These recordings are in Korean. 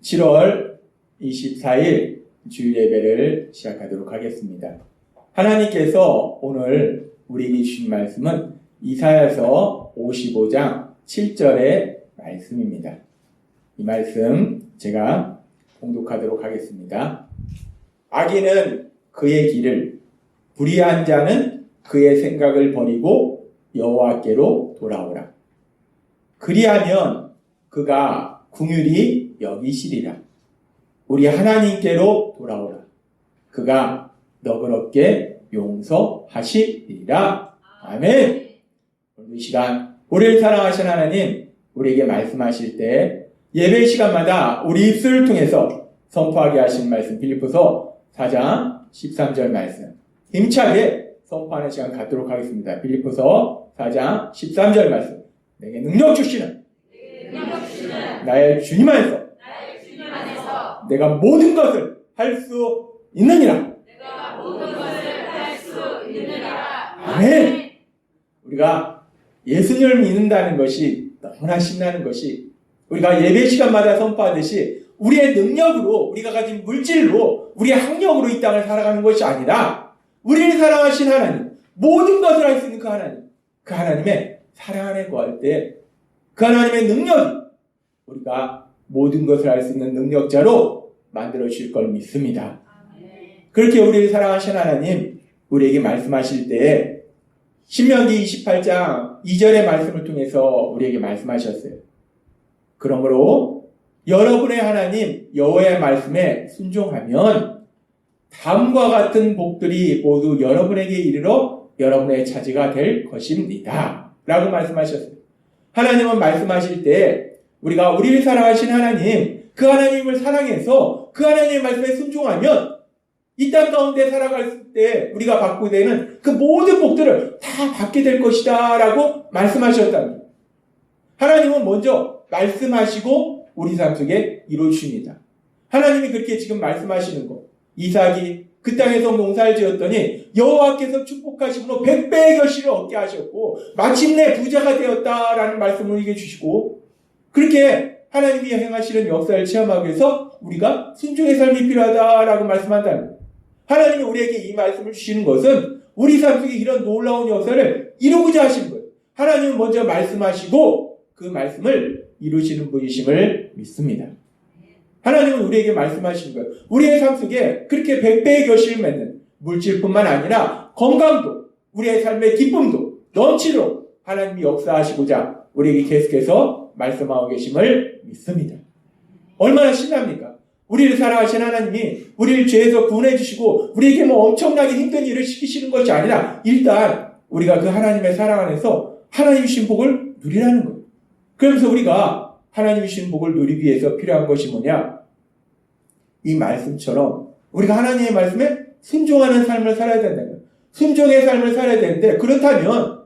7월 24일 주일 예배를 시작하도록 하겠습니다. 하나님께서 오늘 우리에게 주신 말씀은 이사야서 55장 7절의 말씀입니다. 이 말씀 제가 봉독하도록 하겠습니다. 악인은 그의 길을, 불의한 자는 그의 생각을 버리고 여호와께로 돌아오라. 그리하면 그가 긍휼히 여기시리라. 우리 하나님께로 돌아오라. 그가 너그럽게 용서하시리라. 아멘. 오늘 이 시간 우리를 사랑하신 하나님, 우리에게 말씀하실 때 예배 시간마다 우리 입술을 통해서 선포하게 하신 말씀, 빌립보서 4장 13절 말씀 힘차게 선포하는 시간 갖도록 하겠습니다. 빌립보서 4장 13절 말씀. 내게 능력 주시는 나의 주님 안에서 내가 모든 것을 할 수 있느니라. 아멘. 우리가 예수님을 믿는다는 것이 너무나 신나는 것이, 우리가 예배 시간마다 선포하듯이 우리의 능력으로, 우리가 가진 물질로, 우리의 학력으로 이 땅을 살아가는 것이 아니라 우리를 사랑하신 하나님, 모든 것을 할 수 있는 그 하나님, 그 하나님의 사랑 안에 거할 때 그 하나님의 능력이 우리가 모든 것을 할 수 있는 능력자로 만들어 주실 걸 믿습니다. 그렇게 우리를 사랑하신 하나님, 우리에게 말씀하실 때 신명기 28장 2절의 말씀을 통해서 우리에게 말씀하셨어요. 그러므로 여러분의 하나님 여호와의 말씀에 순종하면 다음과 같은 복들이 모두 여러분에게 이르러 여러분의 차지가 될 것입니다. 라고 말씀하셨어요. 하나님은 말씀하실 때 우리가 우리를 사랑하신 하나님, 그 하나님을 사랑해서 그 하나님의 말씀에 순종하면 이 땅 가운데 살아갈 때 우리가 받고 되는 그 모든 복들을 다 받게 될 것이다 라고 말씀하셨답니다. 하나님은 먼저 말씀하시고 우리 삶 속에 이루어주십니다. 하나님이 그렇게 지금 말씀하시는 것, 이삭이 그 땅에서 농사를 지었더니 여호와께서 축복하심으로 100배의 결실을 얻게 하셨고 마침내 부자가 되었다라는 말씀을 우리에게 주시고, 그렇게 하나님이 행하시는 역사를 체험하기 위해서 우리가 순종의 삶이 필요하다라고 말씀한다는 거예요. 하나님이 우리에게 이 말씀을 주시는 것은 우리 삶 속에 이런 놀라운 역사를 이루고자 하신 거예요. 하나님은 먼저 말씀하시고 그 말씀을 이루시는 분이심을 믿습니다. 하나님은 우리에게 말씀하시는 거예요. 우리의 삶 속에 그렇게 100배의 결실을 맺는 물질뿐만 아니라 건강도, 우리의 삶의 기쁨도 넘치도록 하나님이 역사하시고자 우리에게 계속해서 말씀하고 계심을 믿습니다. 얼마나 신납니까? 우리를 사랑하신 하나님이 우리를 죄에서 구원해 주시고 우리에게 엄청나게 힘든 일을 시키시는 것이 아니라 일단 우리가 그 하나님의 사랑 안에서 하나님이 주신 복을 누리라는 거예요. 그러면서 우리가 하나님이 주신 복을 누리기 위해서 필요한 것이 뭐냐? 이 말씀처럼 우리가 하나님의 말씀에 순종하는 삶을 살아야 된다는 거예요. 순종의 삶을 살아야 되는데, 그렇다면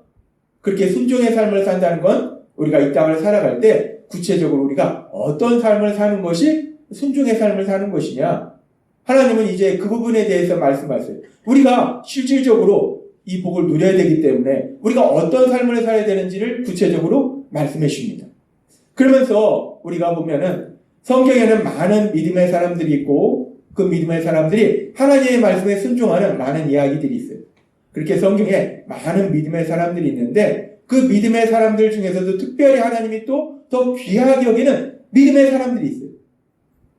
그렇게 순종의 삶을 산다는 건 우리가 이 땅을 살아갈 때 구체적으로 우리가 어떤 삶을 사는 것이 순종의 삶을 사는 것이냐? 하나님은 이제 그 부분에 대해서 말씀하세요. 우리가 실질적으로 이 복을 누려야 되기 때문에 우리가 어떤 삶을 살아야 되는지를 구체적으로 말씀해 줍니다. 그러면서 우리가 보면은 성경에는 많은 믿음의 사람들이 있고 그 믿음의 사람들이 하나님의 말씀에 순종하는 많은 이야기들이 있어요. 그렇게 성경에 많은 믿음의 사람들이 있는데 그 믿음의 사람들 중에서도 특별히 하나님이 또 더 귀하게 여기는 믿음의 사람들이 있어요.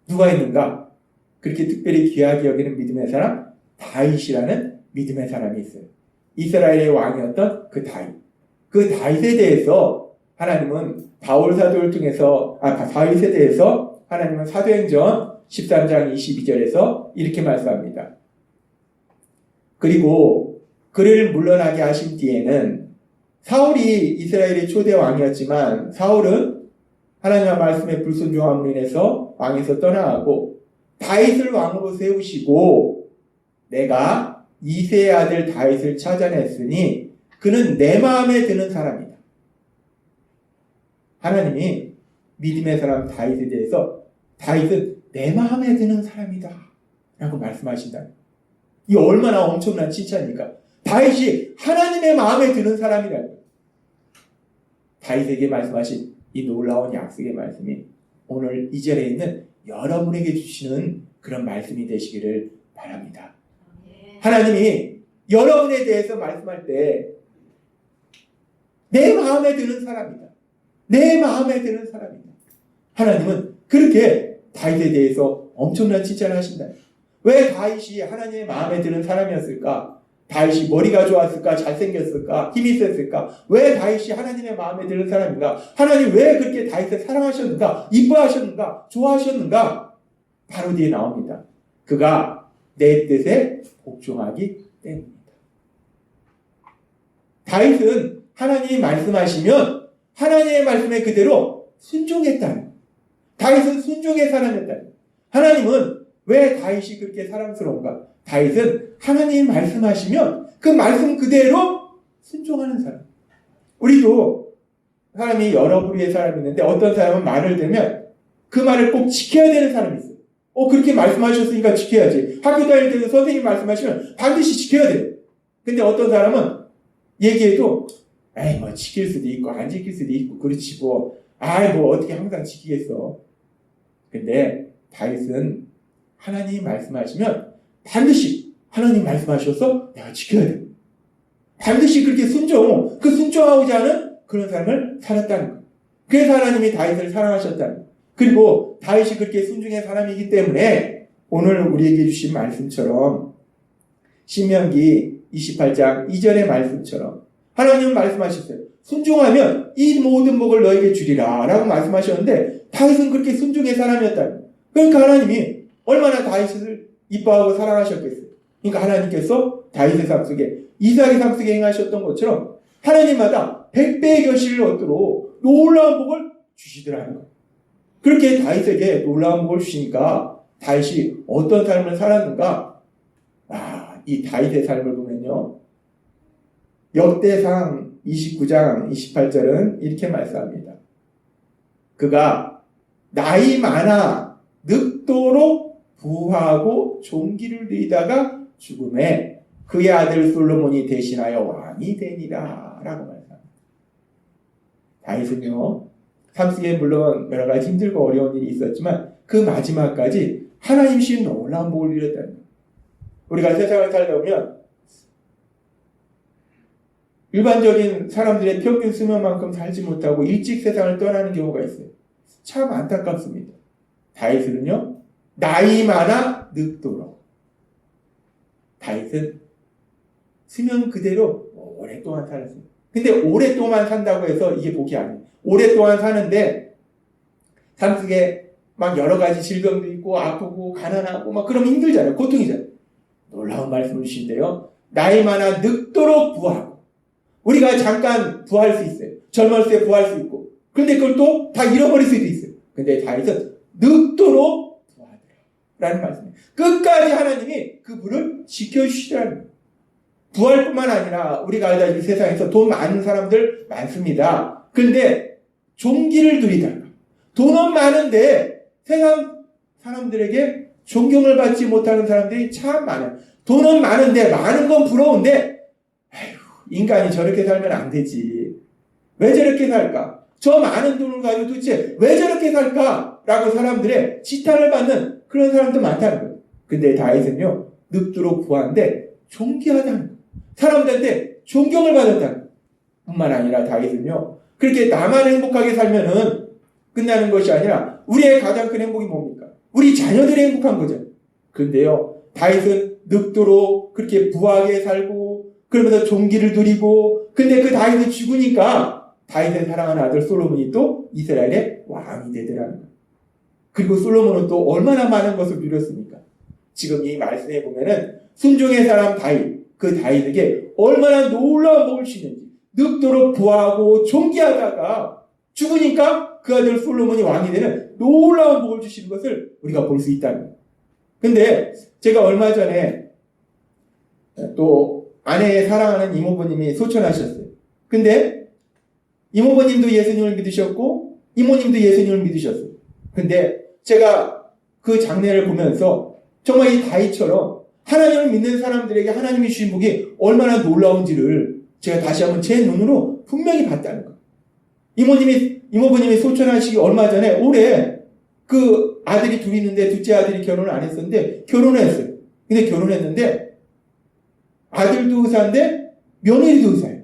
누가 있는가? 그렇게 특별히 귀하게 여기는 믿음의 사람, 다윗이라는 믿음의 사람이 있어요. 이스라엘의 왕이었던 그 다윗. 그 다윗에 대해서 하나님은 바울 사도를 통해서, 다윗에 대해서 하나님은 사도행전 13장 22절에서 이렇게 말씀합니다. 그리고 그를 물러나게 하신 뒤에는 사울이 이스라엘의 초대 왕이었지만 사울은 하나님의 말씀에 불순종함으로 인해서 왕에서 떠나가고 다윗을 왕으로 세우시고 내가 이새의 아들 다윗을 찾아냈으니 그는 내 마음에 드는 사람이다. 하나님이 믿음의 사람 다윗에 대해서 다윗은 내 마음에 드는 사람이다 라고 말씀하신다. 이 얼마나 엄청난 칭찬입니까? 다윗이 하나님의 마음에 드는 사람이라는 거예요. 다윗에게 말씀하신 이 놀라운 약속의 말씀이 오늘 2절에 있는 여러분에게 주시는 그런 말씀이 되시기를 바랍니다. 하나님이 여러분에 대해서 말씀할 때 내 마음에 드는 사람이다. 내 마음에 드는 사람이다. 하나님은 그렇게 다윗에 대해서 엄청난 칭찬을 하신다. 왜 다윗이 하나님의 마음에 드는 사람이었을까? 다윗이 머리가 좋았을까? 잘생겼을까? 힘이 있었을까? 왜 다윗이 하나님의 마음에 드는 사람인가? 하나님 왜 그렇게 다윗을 사랑하셨는가? 이뻐하셨는가? 좋아하셨는가? 바로 뒤에 나옵니다. 그가 내 뜻에 복종하기 때문입니다. 다윗은 하나님이 말씀하시면 하나님의 말씀에 그대로 순종했다는, 다윗은 순종의 사람이었다는. 하나님은 왜 다윗이 그렇게 사랑스러운가? 다윗은 하나님이 말씀하시면 그 말씀 그대로 순종하는 사람. 우리도 사람이 여러 부류의 사람이 있는데 어떤 사람은 말을 들으면 그 말을 꼭 지켜야 되는 사람이 있어요. 그렇게 말씀하셨으니까 지켜야지. 학교 다닐 때도 선생님이 말씀하시면 반드시 지켜야 돼요. 근데 어떤 사람은 얘기해도 뭐 지킬 수도 있고 안 지킬 수도 있고 그렇지 뭐 어떻게 항상 지키겠어. 근데 다윗은 하나님이 말씀하시면 반드시 하나님 말씀하셔서 내가 지켜야 돼. 반드시 그렇게 순종하고자 하는 그런 삶을 살았다는 거예요. 그래서 하나님이 다윗을 사랑하셨다는 거예요. 그리고 다윗이 그렇게 순종의 사람이기 때문에 오늘 우리에게 주신 말씀처럼 신명기 28장 2절의 말씀처럼 하나님은 말씀하셨어요. 순종하면 이 모든 복을 너에게 주리라 라고 말씀하셨는데 다윗은 그렇게 순종의 사람이었다. 그러니까 하나님이 얼마나 다윗을 이뻐하고 사랑하셨겠어요. 그러니까 하나님께서 다윗의 삶 속에 이삭의 삶 속에 행하셨던 것처럼 하나님마다 100배의 결실을 얻도록 놀라운 복을 주시더라는 거예요. 그렇게 다윗에게 놀라운 복을 주시니까 다윗이 어떤 삶을 살았는가? 이 다윗의 삶을 보면요. 역대상 29장 28절은 이렇게 말씀합니다. 그가 나이 많아 늙도록 부하고 종기를 누리다가 죽음에 그의 아들 솔로몬이 대신하여 왕이 되니라 라고 말합니다. 다윗은요, 삶 속에 물론 여러 가지 힘들고 어려운 일이 있었지만 그 마지막까지 하나님 신 놀라운 복을 누렸다는 거예요. 우리가 세상을 살다 보면 일반적인 사람들의 평균 수명만큼 살지 못하고 일찍 세상을 떠나는 경우가 있어요. 참 안타깝습니다. 다윗은요, 나이 많아 늙도록. 다윗은 수명 그대로 오랫동안 살았어요. 근데 오랫동안 산다고 해서 이게 복이 아니에요. 오랫동안 사는데 삶 속에 막 여러 가지 질병도 있고 아프고 가난하고 막 그러면 힘들잖아요. 고통이잖아요. 놀라운 말씀을 주신데요. 나이 많아 늙도록 부하고. 우리가 잠깐 부할 수 있어요. 젊었을 때 부할 수 있고. 그런데 그걸 또 다 잃어버릴 수도 있어요. 근데 다윗은 늙도록 부하더라 라는 말씀이에요. 끝까지 하나님이 그 부를 지켜주시더라는 거예요. 부할 뿐만 아니라 우리가 알다시피 세상에서 돈 많은 사람들 많습니다. 그런데 종기를 누리다가 돈은 많은데 세상 사람들에게 존경을 받지 못하는 사람들이 참 많아요. 돈은 많은데 많은 건 부러운데 인간이 저렇게 살면 안 되지. 왜 저렇게 살까? 저 많은 돈을 가지고 도대체 왜 저렇게 살까? 라고 사람들의 지탄을 받는 그런 사람도 많다는 거예요. 근데 다윗은요, 늙도록 부한데 존귀하다는 거예요. 사람들한테 존경을 받았다는 거예요. 뿐만 아니라 다윗은요, 그렇게 나만 행복하게 살면은 끝나는 것이 아니라 우리의 가장 큰 행복이 뭡니까? 우리 자녀들이 행복한 거죠. 그런데요, 다윗은 늙도록 그렇게 부하게 살고 그러면서 존귀를 누리고, 근데 그 다윗이 죽으니까 다윗의 사랑하는 아들 솔로몬이 또 이스라엘의 왕이 되더라는 거예요. 그리고 솔로몬은 또 얼마나 많은 것을 누렸습니까? 지금 이 말씀에 보면은 순종의 사람 다윗, 그 다윗에게 얼마나 놀라운 복을 주시는지, 늙도록 부하고 존귀하다가 죽으니까 그 아들 솔로몬이 왕이 되는 놀라운 복을 주시는 것을 우리가 볼 수 있다는 거예요. 근데 제가 얼마 전에 또 아내의 사랑하는 이모부님이 소천하셨어요. 근데 이모부님도 예수님을 믿으셨고 이모님도 예수님을 믿으셨어요. 근데 제가 그 장례를 보면서 정말 이 다윗처럼 하나님을 믿는 사람들에게 하나님이 주신 복이 얼마나 놀라운지를 제가 다시 한번 제 눈으로 분명히 봤다는 거예요. 이모부님이 소천하시기 얼마 전에 올해 그 아들이 둘이 있는데 둘째 아들이 결혼을 안 했었는데 결혼을 했어요. 근데 결혼했는데 아들도 의사인데 며느리도 의사예요.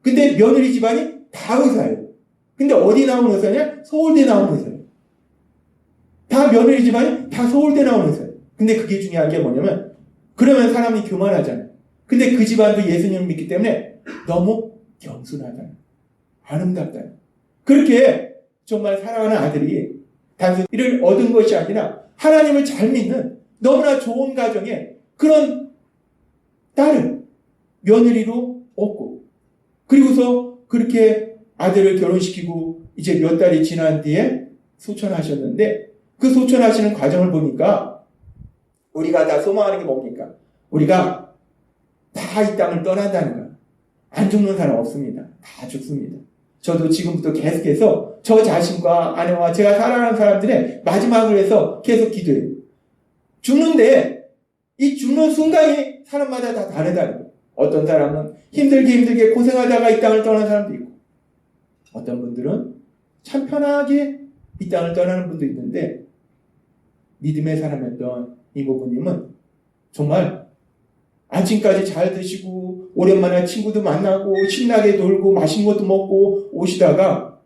근데 며느리 집안이 다 의사예요. 근데 어디 나온 의사냐? 서울대 나온 의사예요. 다 며느리 집안이 다 서울대 나온 의사예요. 근데 그게 중요한 게 뭐냐면 그러면 사람이 교만하잖아요. 근데 그 집안도 예수님을 믿기 때문에 너무 겸손하잖아요. 아름답잖아요. 그렇게 정말 사랑하는 아들이 단순히 이를 얻은 것이 아니라 하나님을 잘 믿는 너무나 좋은 가정에 그런 딸을 며느리로 얻고 그리고서 그렇게 아들을 결혼시키고 이제 몇 달이 지난 뒤에 소천하셨는데 그 소천하시는 과정을 보니까 우리가 다 소망하는 게 뭡니까? 우리가 다 이 땅을 떠난다는 거야. 안 죽는 사람 없습니다. 다 죽습니다. 저도 지금부터 계속해서 저 자신과 아내와 제가 사랑하는 사람들의 마지막을 해서 계속 기도해요. 죽는데 이 죽는 순간이 사람마다 다 다르다는 거예요. 어떤 사람은 힘들게 고생하다가 이 땅을 떠나는 사람도 있고 어떤 분들은 참 편하게 이 땅을 떠나는 분도 있는데 믿음의 사람이었던 이모부님은 정말 아침까지 잘 드시고 오랜만에 친구도 만나고 신나게 놀고 맛있는 것도 먹고 오시다가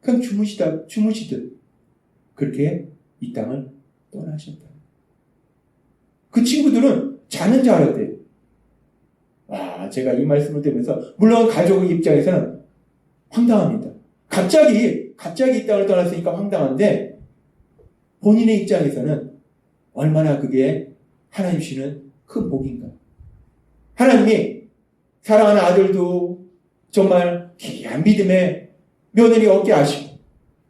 그냥 주무시듯 그렇게 이 땅을 떠나셨다. 그 친구들은 자는 줄 알았대요. 와, 제가 이 말씀을 드리면서 물론 가족의 입장에서는 황당합니다. 갑자기 이 땅을 떠났으니까 황당한데 본인의 입장에서는 얼마나 그게 하나님 주시는 큰 복인가. 하나님이 사랑하는 아들도 정말 귀한 믿음의 며느리 얻게 하시고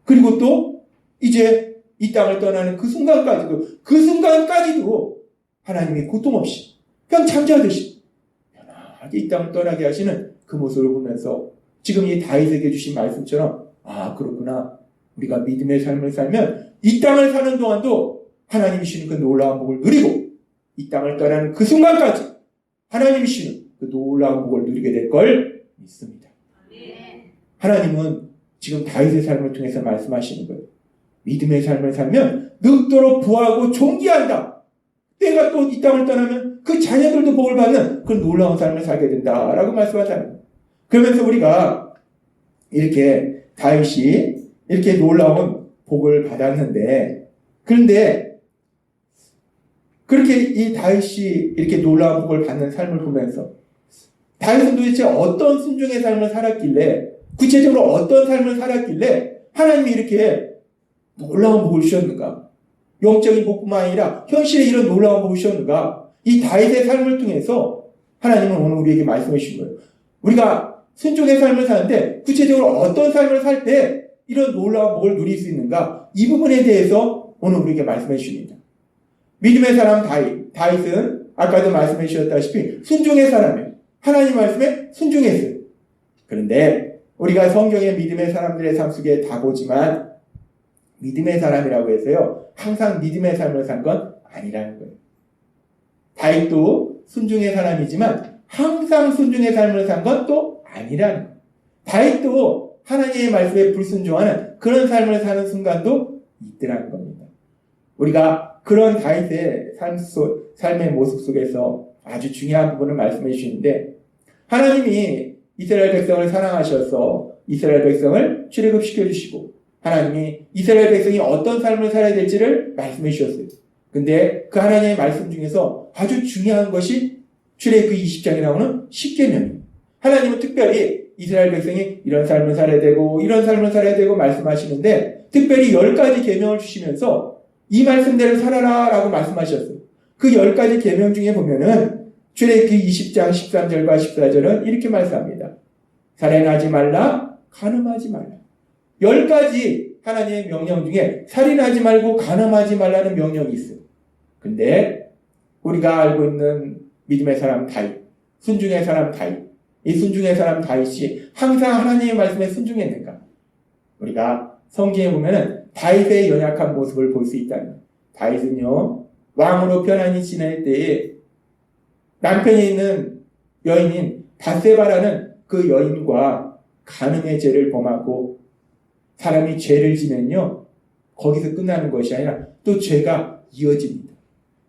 그리고 또 이제 이 땅을 떠나는 그 순간까지도 하나님이 고통 없이 그냥 잠자듯이 편하게 이 땅을 떠나게 하시는 그 모습을 보면서 지금 이 다윗에게 주신 말씀처럼 아 그렇구나. 우리가 믿음의 삶을 살면 이 땅을 사는 동안도 하나님이 주시는 그 놀라운 복을 누리고 이 땅을 떠나는 그 순간까지 하나님이 주시는 그 놀라운 복을 누리게 될 걸 믿습니다. 하나님은 지금 다윗의 삶을 통해서 말씀하시는 거예요. 믿음의 삶을 살면 늙도록 부하고 존귀한다. 내가 또 이 땅을 떠나면 그 자녀들도 복을 받는 그런 놀라운 삶을 살게 된다라고 말씀하잖아요. 그러면서 우리가 이렇게 다윗이 이렇게 놀라운 복을 받았는데 그런데 그렇게 이 다윗이 이렇게 놀라운 복을 받는 삶을 보면서 다윗은 도대체 어떤 순종의 삶을 살았길래 구체적으로 어떤 삶을 살았길래 하나님이 이렇게 놀라운 복을 주셨는가? 영적인 복뿐만 아니라 현실에 이런 놀라운 복을 주셨는가? 이 다윗의 삶을 통해서 하나님은 오늘 우리에게 말씀해 주신 거예요. 우리가 순종의 삶을 사는데 구체적으로 어떤 삶을 살 때 이런 놀라운 복을 누릴 수 있는가? 이 부분에 대해서 오늘 우리에게 말씀해 주십니다. 믿음의 사람 다윗은 아까도 말씀해 주셨다시피 순종의 사람이에요. 하나님 말씀에 순종했어요. 그런데 우리가 성경의 믿음의 사람들의 삶 속에 다 보지만 믿음의 사람이라고 해서요 항상 믿음의 삶을 산 건 아니라는 거예요. 다윗도 순종의 사람이지만 항상 순종의 삶을 산 건 또 아니라는 거예요. 다윗도 하나님의 말씀에 불순종하는 그런 삶을 사는 순간도 있더라는 겁니다. 우리가 그런 다윗의 삶의 모습 속에서 아주 중요한 부분을 말씀해 주시는데 하나님이 이스라엘 백성을 사랑하셔서 이스라엘 백성을 출애굽시켜 주시고 하나님이 이스라엘 백성이 어떤 삶을 살아야 될지를 말씀해 주셨어요. 근데 그 하나님의 말씀 중에서 아주 중요한 것이 출애굽 20장에 나오는 십계명이에요. 하나님은 특별히 이스라엘 백성이 이런 삶을 살아야 되고 이런 삶을 살아야 되고 말씀하시는데 특별히 10가지 계명을 주시면서 이 말씀대로 살아라 라고 말씀하셨어요. 그 10가지 계명 중에 보면은 출애굽 20장 13절과 14절은 이렇게 말씀합니다. 살인하지 말라, 간음하지 말라. 10가지 하나님의 명령 중에 살인하지 말고 간음하지 말라는 명령이 있어요. 근데 우리가 알고 있는 믿음의 사람 다윗, 순종의 사람 다윗, 이 순종의 사람 다윗이 항상 하나님의 말씀에 순종했는가? 우리가 성경에 보면은 다윗의 연약한 모습을 볼 수 있다는 거예요. 다윗은요 왕으로 편안히 지낼 때에 남편이 있는 여인인 바세바라는 그 여인과 간음의 죄를 범하고 사람이 죄를 지면요, 거기서 끝나는 것이 아니라 또 죄가 이어집니다.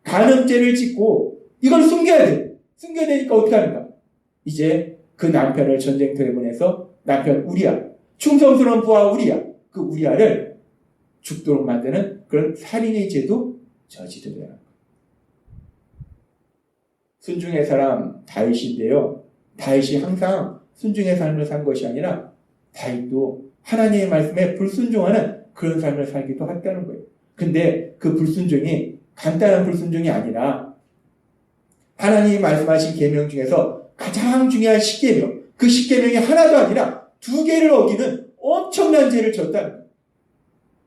간음죄를 짓고 이걸 숨겨야 돼요. 숨겨야 되니까 어떻게 하는가? 이제 그 남편을 전쟁터에 보내서 남편 우리야, 충성스러운 부하 우리야, 그 우리야를 죽도록 만드는 그런 살인의 죄도 저지르려는 거예요. 순종의 사람 다윗인데요. 다윗이 항상 순종의 삶을 산 것이 아니라 다윗도 하나님의 말씀에 불순종하는 그런 삶을 살기도 했다는 거예요. 근데 그 불순종이 간단한 불순종이 아니라 하나님이 말씀하신 계명 중에서 가장 중요한 십계명, 그 십계명이 하나도 아니라 2개를 어기는 엄청난 죄를 졌다는 거예요.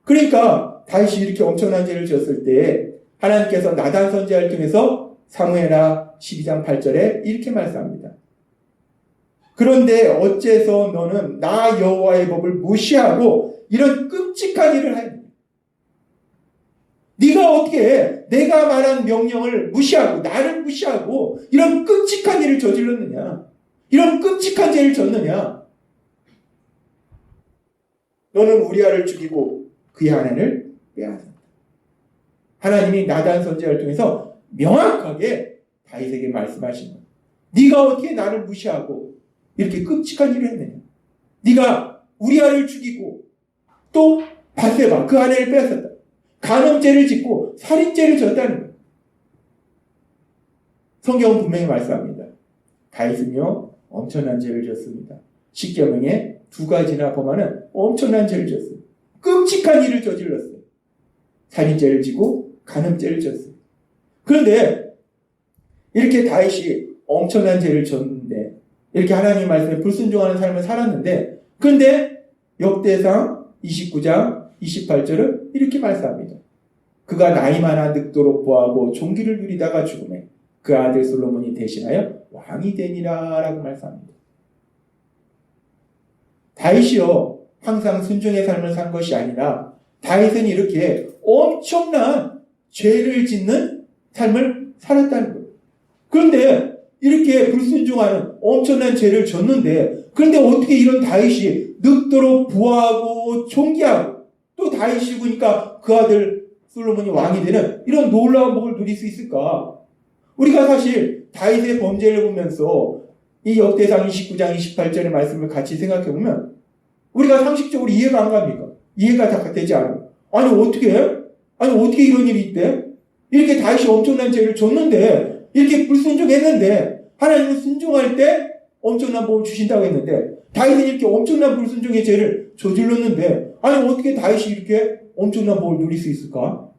그러니까 다윗이 이렇게 엄청난 죄를 졌을 때 하나님께서 나단 선지자를 통해서 사무엘하 12장 8절에 이렇게 말씀합니다. 그런데 어째서 너는 나 여호와의 법을 무시하고 이런 끔찍한 일을 하였느냐? 네가 어떻게 내가 말한 명령을 무시하고 나를 무시하고 이런 끔찍한 일을 저질렀느냐? 이런 끔찍한 죄를 졌느냐? 너는 우리아를 죽이고 그의 아내를 빼앗았다. 하나님이 나단 선지자를 통해서 명확하게 다윗에게 말씀하신 거예요. 네가 어떻게 나를 무시하고 이렇게 끔찍한 일을 했느냐? 네가 우리아를 죽이고 또 바세바 그 아내를 빼앗았다. 간음죄를 짓고 살인죄를 졌다는 거예요. 성경은 분명히 말씀합니다. 다윗은요 엄청난 죄를 졌습니다. 십계명에 2가지나 범하는 엄청난 죄를 졌어요. 끔찍한 일을 저질렀어요. 살인죄를 지고 간음죄를 졌어요. 그런데 이렇게 다윗이 엄청난 죄를 졌는데 이렇게 하나님의 말씀에 불순종하는 삶을 살았는데 그런데 역대상 29장 28절은 이렇게 말씀합니다. 그가 나이 많아 늙도록 보하고 종기를 누리다가 죽음에 그 아들 솔로몬이 대신하여 왕이 되니라 라고 말씀합니다. 다윗이요 항상 순종의 삶을 산 것이 아니라 다윗은 이렇게 엄청난 죄를 짓는 삶을 살았다는 거예요. 그런데 이렇게 불순종하는 엄청난 죄를 졌는데 그런데 어떻게 이런 다윗이 늙도록 부하고 존귀하고 또 다윗이 죽으니까 그 아들 솔로몬이 왕이 되는 이런 놀라운 복을 누릴 수 있을까? 우리가 사실 다윗의 범죄를 보면서 이 역대상 29장 28절의 말씀을 같이 생각해보면 우리가 상식적으로 이해가 안 갑니까? 이해가 다 되지 않아요. 아니 어떻게 이런 일이 있대? 이렇게 다윗이 엄청난 죄를 졌는데 이렇게 불순종했는데 하나님은 순종할 때 엄청난 복을 주신다고 했는데 다윗은 이렇게 엄청난 불순종의 죄를 저질렀는데 아니 어떻게 다윗이 이렇게 엄청난 복을 누릴 수 있을까?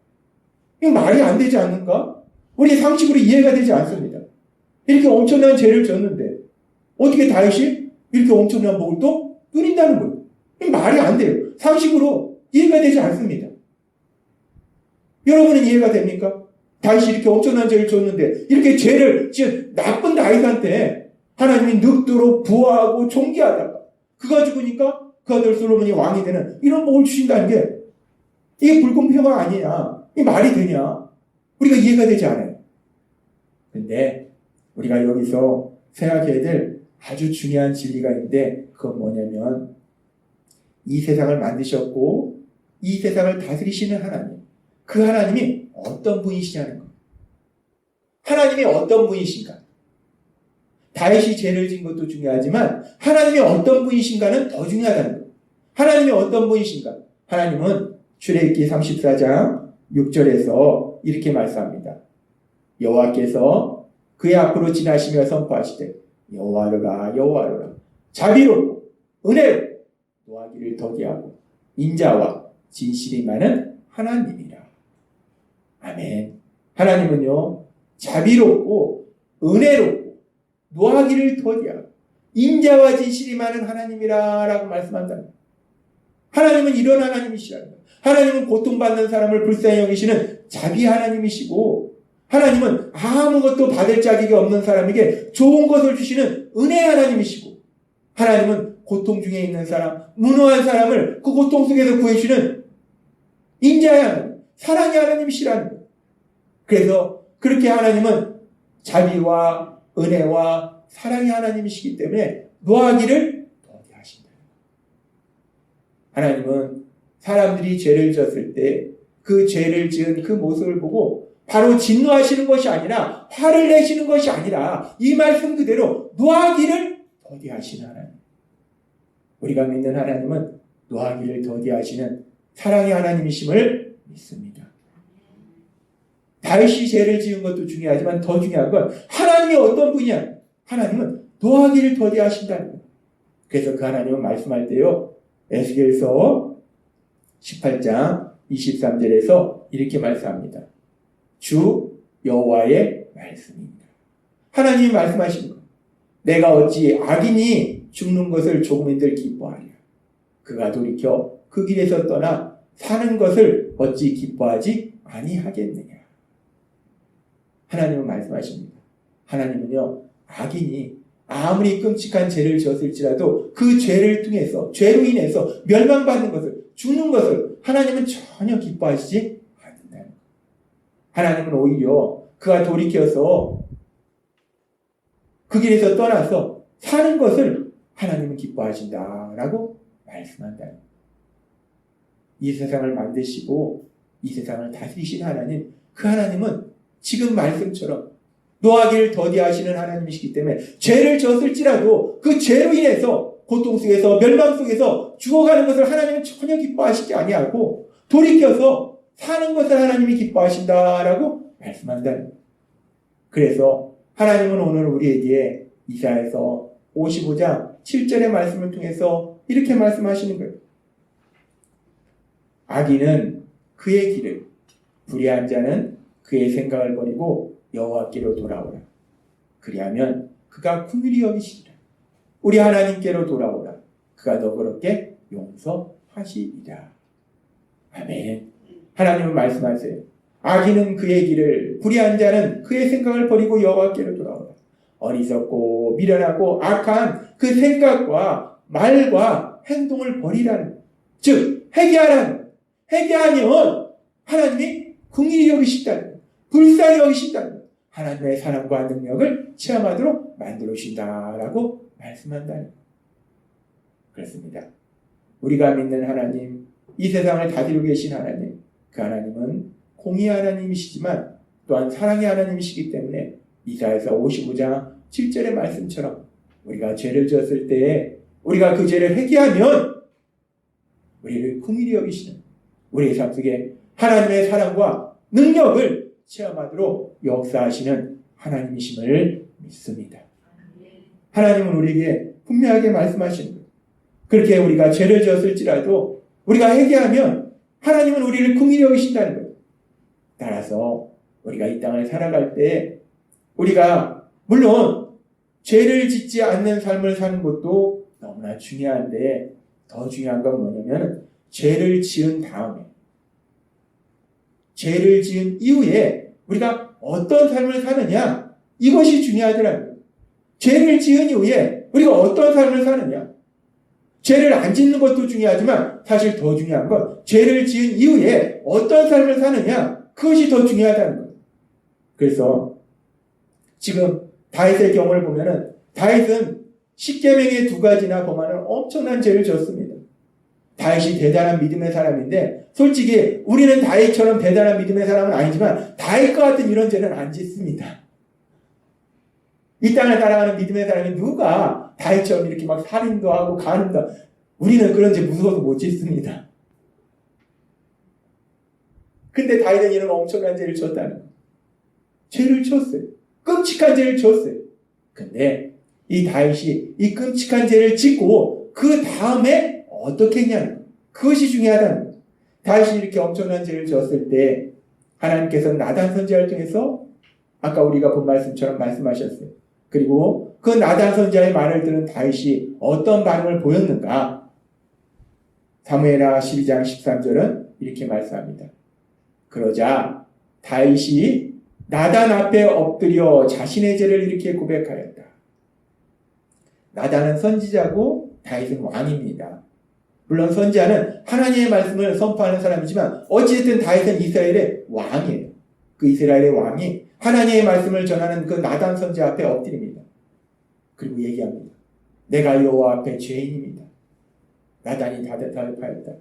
이거 말이 안 되지 않는가? 우리 상식으로 이해가 되지 않습니다. 이렇게 엄청난 죄를 졌는데 어떻게 다윗이 이렇게 엄청난 복을 또 누린다는 거예요. 이거 말이 안 돼요. 상식으로 이해가 되지 않습니다. 여러분은 이해가 됩니까? 다윗이 이렇게 엄청난 죄를 졌는데 이렇게 죄를 지은 나쁜 다윗한테 하나님이 늙도록 부하고 존귀하다가 그가 죽으니까 그 아들 솔로몬이 왕이 되는 이런 복을 주신다는 게 이게 불공평한 아니냐? 이게 말이 되냐? 우리가 이해가 되지 않아요. 근데 우리가 여기서 생각해야 될 아주 중요한 진리가 있는데 그건 뭐냐면 이 세상을 만드셨고 이 세상을 다스리시는 하나님, 그 하나님이 어떤 분이시냐는 것. 하나님이 어떤 분이신가? 다윗이 죄를 진 것도 중요하지만 하나님이 어떤 분이신가는 더 중요하다는 것. 하나님이 어떤 분이신가? 하나님은 출애굽기 34장 6절에서 이렇게 말씀합니다. 여호와께서 그의 앞으로 지나시며 선포하시되 여호와로라 여호와로라 자비롭고 은혜롭고 노하기를 더디하고 인자와 진실이 많은 하나님이라. 아멘. 하나님은요 자비롭고 은혜롭고 노하기를 더디하고 인자와 진실이 많은 하나님이라 라고 말씀한다. 하나님은 이런 하나님이시라는 거예요. 하나님은 고통받는 사람을 불쌍히 여기시는 자비 하나님이시고 하나님은 아무것도 받을 자격이 없는 사람에게 좋은 것을 주시는 은혜 하나님이시고 하나님은 고통 중에 있는 사람, 무노한 사람을 그 고통 속에서 구해주시는 인자의 하나님, 사랑의 하나님이시라는 거예요. 그래서 그렇게 하나님은 자비와 은혜와 사랑의 하나님이시기 때문에 노하기를 더디하신다. 하나님은 사람들이 죄를 지었을 때 그 죄를 지은 그 모습을 보고 바로 진노하시는 것이 아니라 화를 내시는 것이 아니라 이 말씀 그대로 노하기를 더디하시는 하나님. 우리가 믿는 하나님은 노하기를 더디하시는 사랑의 하나님이심을 믿습니다. 다윗이 죄를 지은 것도 중요하지만 더 중요한 건 하나님이 어떤 분이냐? 하나님은 노하기를 더디하신다는 거예요. 그래서 그 하나님은 말씀할 때요, 에스겔서 18장 23절에서 이렇게 말씀합니다. 주 여호와의 말씀입니다. 하나님이 말씀하시는 거예요. 내가 어찌 악인이 죽는 것을 조금인들 기뻐하랴. 그가 돌이켜 그 길에서 떠나 사는 것을 어찌 기뻐하지 아니하겠느냐. 하나님은 말씀하십니다. 하나님은요, 악인이 아무리 끔찍한 죄를 지었을지라도 그 죄를 통해서, 죄로 인해서 멸망받는 것을, 죽는 것을 하나님은 전혀 기뻐하시지 않는다는 거예요. 하나님은 오히려 그가 돌이켜서 그 길에서 떠나서 사는 것을 하나님은 기뻐하신다라고 말씀한다는 거예요. 이 세상을 만드시고 이 세상을 다스리시는 하나님, 그 하나님은 지금 말씀처럼 노하기를 더디하시는 하나님이시기 때문에 죄를 졌을지라도 그 죄로 인해서 고통 속에서 멸망 속에서 죽어가는 것을 하나님은 전혀 기뻐하시지 아니하고 돌이켜서 사는 것을 하나님이 기뻐하신다라고 말씀한다는 거예요. 그래서 하나님은 오늘 우리에게 이사야서 55장 7절의 말씀을 통해서 이렇게 말씀하시는 거예요. 악인은 그의 길을, 불의한 자는 그의 생각을 버리고 여호와께로 돌아오라. 그리하면 그가 긍휼히 여기시리라. 우리 하나님께로 돌아오라. 그가 너그럽게 용서하시리라. 아멘. 하나님은 말씀하세요. 악인은 그의 길을, 불의한 자는 그의 생각을 버리고 여호와께로 돌아오라. 어리석고 미련하고 악한 그 생각과 말과 행동을 버리라는, 즉 회개하라는, 회개하면 하나님이 긍휼히 여기신다는, 불쌍히 여기신다는, 하나님의 사랑과 능력을 체험하도록 만들어 주신다라고 말씀한다는 것. 그렇습니다. 우리가 믿는 하나님, 이 세상을 다스리고 계신 하나님, 그 하나님은 공의 하나님이시지만 또한 사랑의 하나님이시기 때문에 이사야서 55장 7절의 말씀처럼 우리가 죄를 지었을 때 우리가 그 죄를 회개하면 우리를 긍휼히 여기시는, 우리의 삶 속에 하나님의 사랑과 능력을 체험하도록 역사하시는 하나님이심을 믿습니다. 하나님은 우리에게 분명하게 말씀하시는 거예요. 그렇게 우리가 죄를 지었을지라도 우리가 회개하면 하나님은 우리를 긍휼히 여기신다는 거예요. 따라서 우리가 이 땅을 살아갈 때 우리가 물론 죄를 짓지 않는 삶을 사는 것도 너무나 중요한데 더 중요한 건 뭐냐면 죄를 지은 다음에, 죄를 지은 이후에 우리가 어떤 삶을 사느냐, 이것이 중요하더라는 거예요. 죄를 지은 이후에 우리가 어떤 삶을 사느냐. 죄를 안 짓는 것도 중요하지만 사실 더 중요한 건 죄를 지은 이후에 어떤 삶을 사느냐, 그것이 더 중요하다는 거예요. 그래서 지금 다윗의 경우를 보면은 다윗은 십계명의 2가지나 범하는 엄청난 죄를 졌습니다. 다윗이 대단한 믿음의 사람인데 솔직히 우리는 다윗처럼 대단한 믿음의 사람은 아니지만 다윗과 같은 이런 죄는 안 짓습니다. 이 땅을 살아가는 믿음의 사람이 누가 다윗처럼 이렇게 막 살인도 하고 간음도 하고, 우리는 그런 죄 무서워서 못 짓습니다. 근데 다윗은 이런 엄청난 죄를 졌다는 거예요. 죄를 졌어요. 끔찍한 죄를 졌어요. 근데 이 다윗이 이 끔찍한 죄를 짓고 그 다음에 어떻게 했냐는 거예요. 그것이 중요하다는 거예요. 다윗이 이렇게 엄청난 죄를 졌을 때 하나님께서 나단 선지자를 통해서 아까 우리가 본 말씀처럼 말씀하셨어요. 그리고 그 나단 선지자의 말을 들은 다윗이 어떤 반응을 보였는가? 사무엘하 12장 13절은 이렇게 말씀합니다. 그러자 다윗이 나단 앞에 엎드려 자신의 죄를 이렇게 고백하였다. 나단은 선지자고 다윗은 왕입니다. 물론 선지자는 하나님의 말씀을 선포하는 사람이지만 어찌됐든 다윗은 이스라엘의 왕이에요. 그 이스라엘의 왕이 하나님의 말씀을 전하는 그 나단 선지자 앞에 엎드립니다. 그리고 얘기합니다. 내가 여호와 앞에 죄인입니다. 나단이 대답하였다.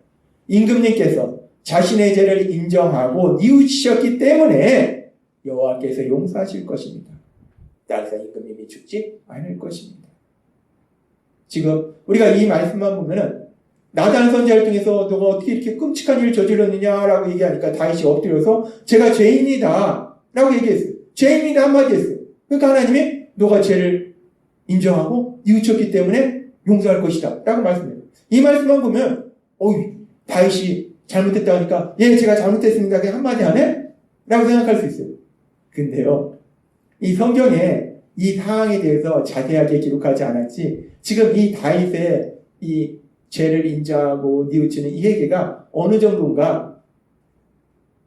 임금님께서 자신의 죄를 인정하고 뉘우치셨기 때문에 여호와께서 용서하실 것입니다. 따라서 임금님이 죽지 않을 것입니다. 지금 우리가 이 말씀만 보면은 나단 선지자를 통해서 너가 어떻게 이렇게 끔찍한 일을 저질렀느냐라고 얘기하니까 다윗이 엎드려서 제가 죄인이다 라고 얘기했어요. 죄인이다 한마디 했어요. 그러니까 하나님이 너가 죄를 인정하고 뉘우쳤기 때문에 용서할 것이다 라고 말씀해요. 이 말씀만 보면 다윗이 잘못했다 하니까 예 제가 잘못했습니다 그냥 한마디 하네? 라고 생각할 수 있어요. 근데요 이 성경에 이 상황에 대해서 자세하게 기록하지 않았지 지금 이 다윗의 이 죄를 인정하고 뉘우치는 이 회개가 어느 정도인가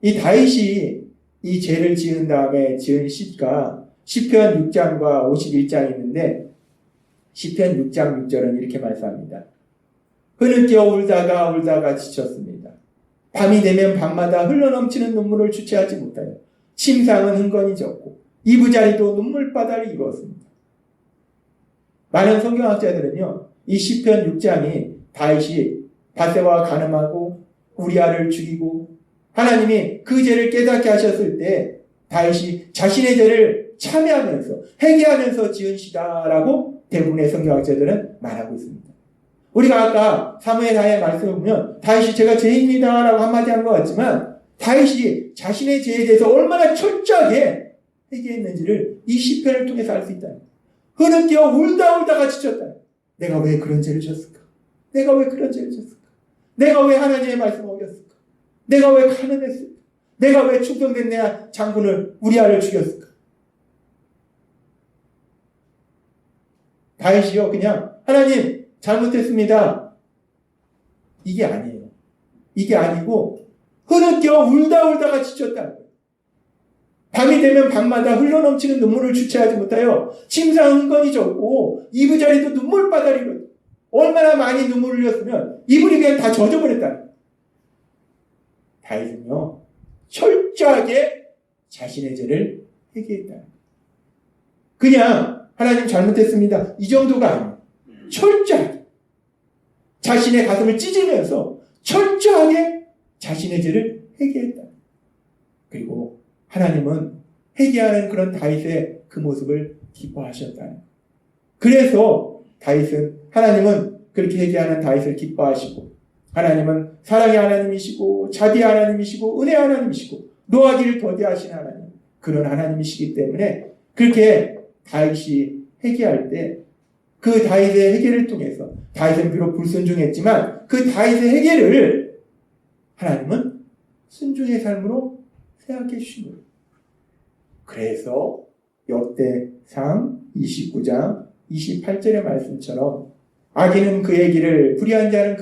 이 다윗이 이 죄를 지은 다음에 지은 시가 시편 6장과 51장이 있는데 시편 6장 6절은 이렇게 말씀합니다. 흐느껴 울다가 지쳤습니다. 밤이 되면 밤마다 흘러넘치는 눈물을 주체하지 못하여 침상은 흥건히 졌고 이부자리도 눈물바다를 이루었습니다. 많은 성경학자들은요 이 시편 6장이 다윗이 밧세바와 간음하고 우리아를 죽이고 하나님이 그 죄를 깨닫게 하셨을 때 다윗이 자신의 죄를 참회하면서 회개하면서 지은 시다라고 대부분의 성경학자들은 말하고 있습니다. 우리가 아까 사무엘하의 말씀을 보면 다윗이 제가 죄인입니다라고 한마디 한 것 같지만 다윗이 자신의 죄에 대해서 얼마나 철저하게 회개했는지를 이 시편을 통해서 알 수 있다. 흐느껴 울다가 지쳤다. 내가 왜 그런 죄를 졌을까? 내가 왜 그런 죄를 졌을까? 내가 왜 하나님의 말씀을 어겼을까? 내가 왜 가난했을까? 내가 왜 충성된 내 장군을 우리아를 죽였을까? 다윗이요 그냥 하나님 잘못했습니다. 이게 아니에요. 이게 아니고 흐느껴 울다가 지쳤다. 밤이 되면 밤마다 흘러넘치는 눈물을 주체하지 못하여 침상 흥건히 졌고 이부자리도 눈물바다리로 얼마나 많이 눈물을 흘렸으면 이불이 그냥 다 젖어버렸다. 다윗은요 철저하게 자신의 죄를 회개했다. 그냥 하나님 잘못했습니다 이 정도가 아니에요. 철저하게 자신의 가슴을 찢으면서 철저하게 자신의 죄를 회개했다. 그리고 하나님은 회개하는 그런 다윗의 그 모습을 기뻐하셨다. 그래서 하나님은 그렇게 회개하는 다윗을 기뻐하시고 하나님은 사랑의 하나님이시고 자비의 하나님이시고 은혜의 하나님이시고 노하기를 더디하신 하나님 그런 하나님이시기 때문에 그렇게 다윗이 회개할 때 그 다윗의 회개를 통해서 다윗은 비록 불순종했지만 그 다윗의 회개를 하나님은 순종의 삶으로 생각해 주신 거예요. 그래서 역대상 29장 28절의 말씀처럼 악인은 그의 길을 불의한 자는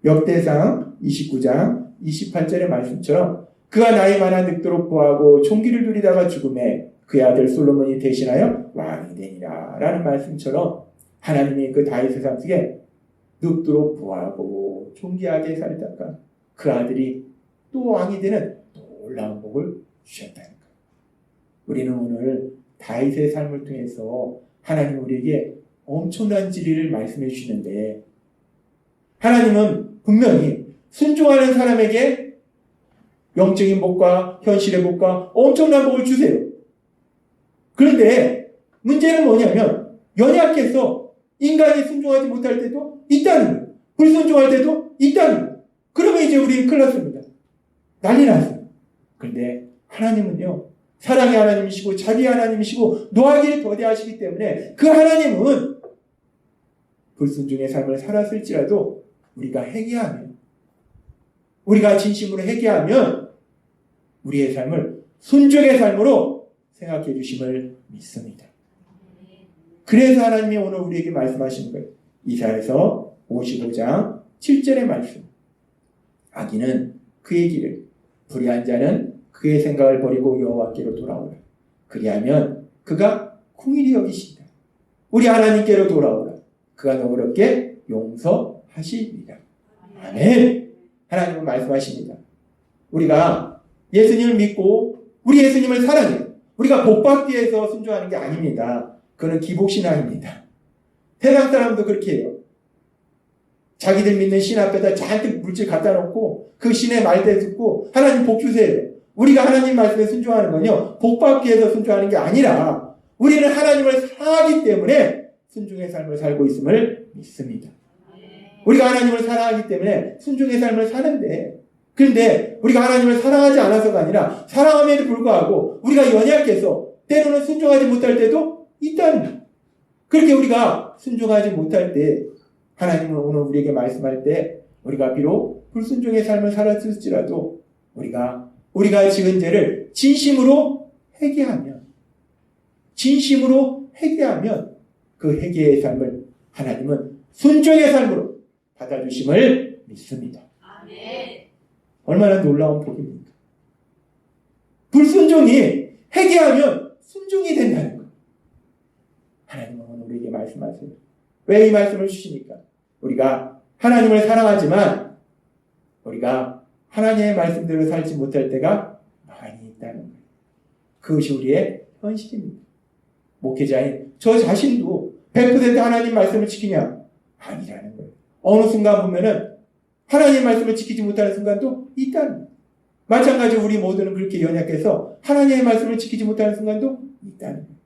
역대상 29장 28절의 말씀처럼 그가 나이 많아 늙도록 보하고 총기를 누리다가 죽음에 그의 아들 솔로몬이 대신하여 왕이 되니라 라는 말씀처럼 하나님이 그 다윗의 삶 속에 늙도록 보하고 존귀하게 살다가 그 아들이 또 왕이 되는 놀라운 복을 주셨다는 거예요. 우리는 오늘 다윗의 삶을 통해서 하나님 우리에게 엄청난 진리를 말씀해 주시는데 하나님은 분명히 순종하는 사람에게 영적인 복과 현실의 복과 엄청난 복을 주세요. 그런데 문제는 뭐냐면 연약해서 인간이 순종하지 못할 때도 있다는 거예요. 불순종할 때도 있다는 거예요. 그러면 이제 우리는 큰일 났습니다. 난리 났어요. 그런데 하나님은요 사랑의 하나님이시고 자비의 하나님이시고 노하기를 더디하시기 때문에 그 하나님은 불순종의 삶을 살았을지라도 우리가 회개하면 우리가 진심으로 회개하면 우리의 삶을 순종의 삶으로 생각해 주심을 믿습니다. 그래서 하나님이 오늘 우리에게 말씀하시는 거예요. 이사야서 55장 7절의 말씀. 악인은 그의 길을 불의한 자는 그의 생각을 버리고 여호와께로 돌아오라. 그리하면 그가 긍휼히 여기시리라. 우리 하나님께로 돌아오라. 그가 너그럽게 용서하시리라. 아멘. 하나님은 말씀하십니다. 우리가 예수님을 믿고 우리 예수님을 사랑해요. 우리가 복받기 위해서 순종하는 게 아닙니다. 그건 기복신앙입니다. 세상 사람도 그렇게 해요. 자기들 믿는 신 앞에다 잔뜩 물질 갖다 놓고 그 신의 말대 듣고 하나님 복 주세요. 우리가 하나님 말씀에 순종하는 건요, 복 받기 위해서 순종하는 게 아니라 우리는 하나님을 사랑하기 때문에 순종의 삶을 살고 있음을 믿습니다. 우리가 하나님을 사랑하기 때문에 순종의 삶을 사는데, 그런데 우리가 하나님을 사랑하지 않아서가 아니라 사랑함에도 불구하고 우리가 연약해서 때로는 순종하지 못할 때도 있다는 거예요. 그렇게 우리가 순종하지 못할 때 하나님은 오늘 우리에게 말씀할 때 우리가 비록 불순종의 삶을 살았을지라도 우리가 지은 죄를 진심으로 회개하면 그 회개의 삶을 하나님은 순종의 삶으로 받아주심을 믿습니다. 아멘. 얼마나 놀라운 복입니까? 불순종이 회개하면 순종이 된다는 것. 하나님은 오늘 우리에게 말씀하세요. 왜 이 말씀을 주시니까? 우리가 하나님을 사랑하지만 우리가 하나님의 말씀대로 살지 못할 때가 많이 있다는 거예요. 그것이 우리의 현실입니다. 목회자인 저 자신도 100% 하나님 말씀을 지키냐? 아니라는 거예요. 어느 순간 보면은 하나님 말씀을 지키지 못하는 순간도 있다는 거예요. 마찬가지로 우리 모두는 그렇게 연약해서 하나님의 말씀을 지키지 못하는 순간도 있다는 거예요.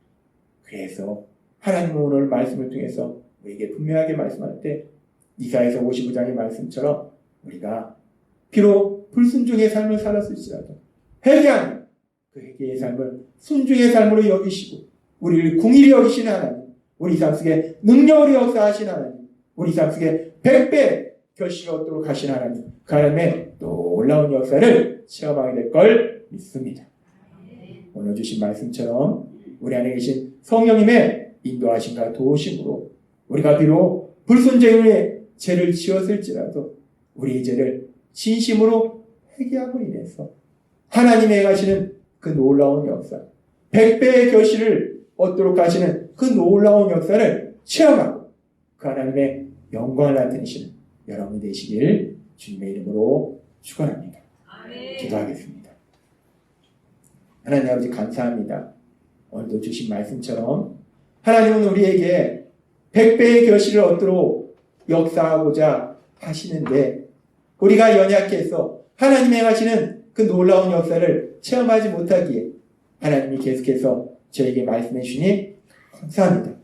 그래서 하나님은 오늘 말씀을 통해서 우리에게 분명하게 말씀할 때 이사야서 55장의 말씀처럼 우리가 비록 불순종의 삶을 살았을지라도 회개하는 그 회개의 삶을 순종의 삶으로 여기시고 우리를 궁일히 여기시는 하나님, 우리 삶 속에 능력으로 역사하신 하나님, 우리 삶 속에 100배 결실을 얻도록 하신 하나님, 그 하나님의 놀라운 역사를 체험하게 될 걸 믿습니다. 오늘 주신 말씀처럼 우리 안에 계신 성령님의 인도하심과 도우심으로 우리가 비록 불순종의 죄를 지었을지라도 우리의 죄를 진심으로 회개함으로 인해서 하나님의 행하시는 그 놀라운 역사, 100배의 결실을 얻도록 하시는 그 놀라운 역사를 체험하고 그 하나님의 영광을 나타내시는 여러분이 되시길 주님의 이름으로 축원합니다. 아멘. 기도하겠습니다. 하나님 아버지 감사합니다. 오늘도 주신 말씀처럼 하나님은 우리에게 100배의 결실을 얻도록 역사하고자 하시는데 우리가 연약해서 하나님이 행하시는 그 놀라운 역사를 체험하지 못하기에 하나님이 계속해서 저에게 말씀해 주시니 감사합니다.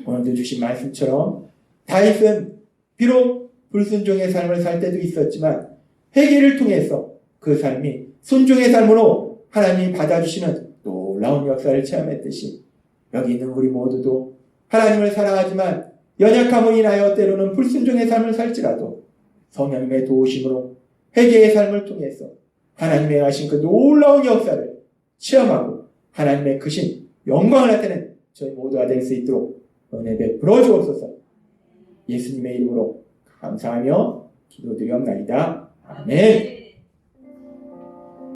오늘도 주신 말씀처럼 다윗은 비록 불순종의 삶을 살 때도 있었지만 회개를 통해서 그 삶이 순종의 삶으로 하나님이 받아주시는 놀라운 역사를 체험했듯이 여기 있는 우리 모두도 하나님을 사랑하지만 연약함을 인하여 때로는 불순종의 삶을 살지라도 성령님의 도우심으로 회개의 삶을 통해서 하나님의 하신 그 놀라운 역사를 체험하고 하나님의 크신 영광을 나타내는 저희 모두가 될 수 있도록 은혜 베풀어 주옵소서. 예수님의 이름으로 감사하며 기도드리옵나이다. 아멘.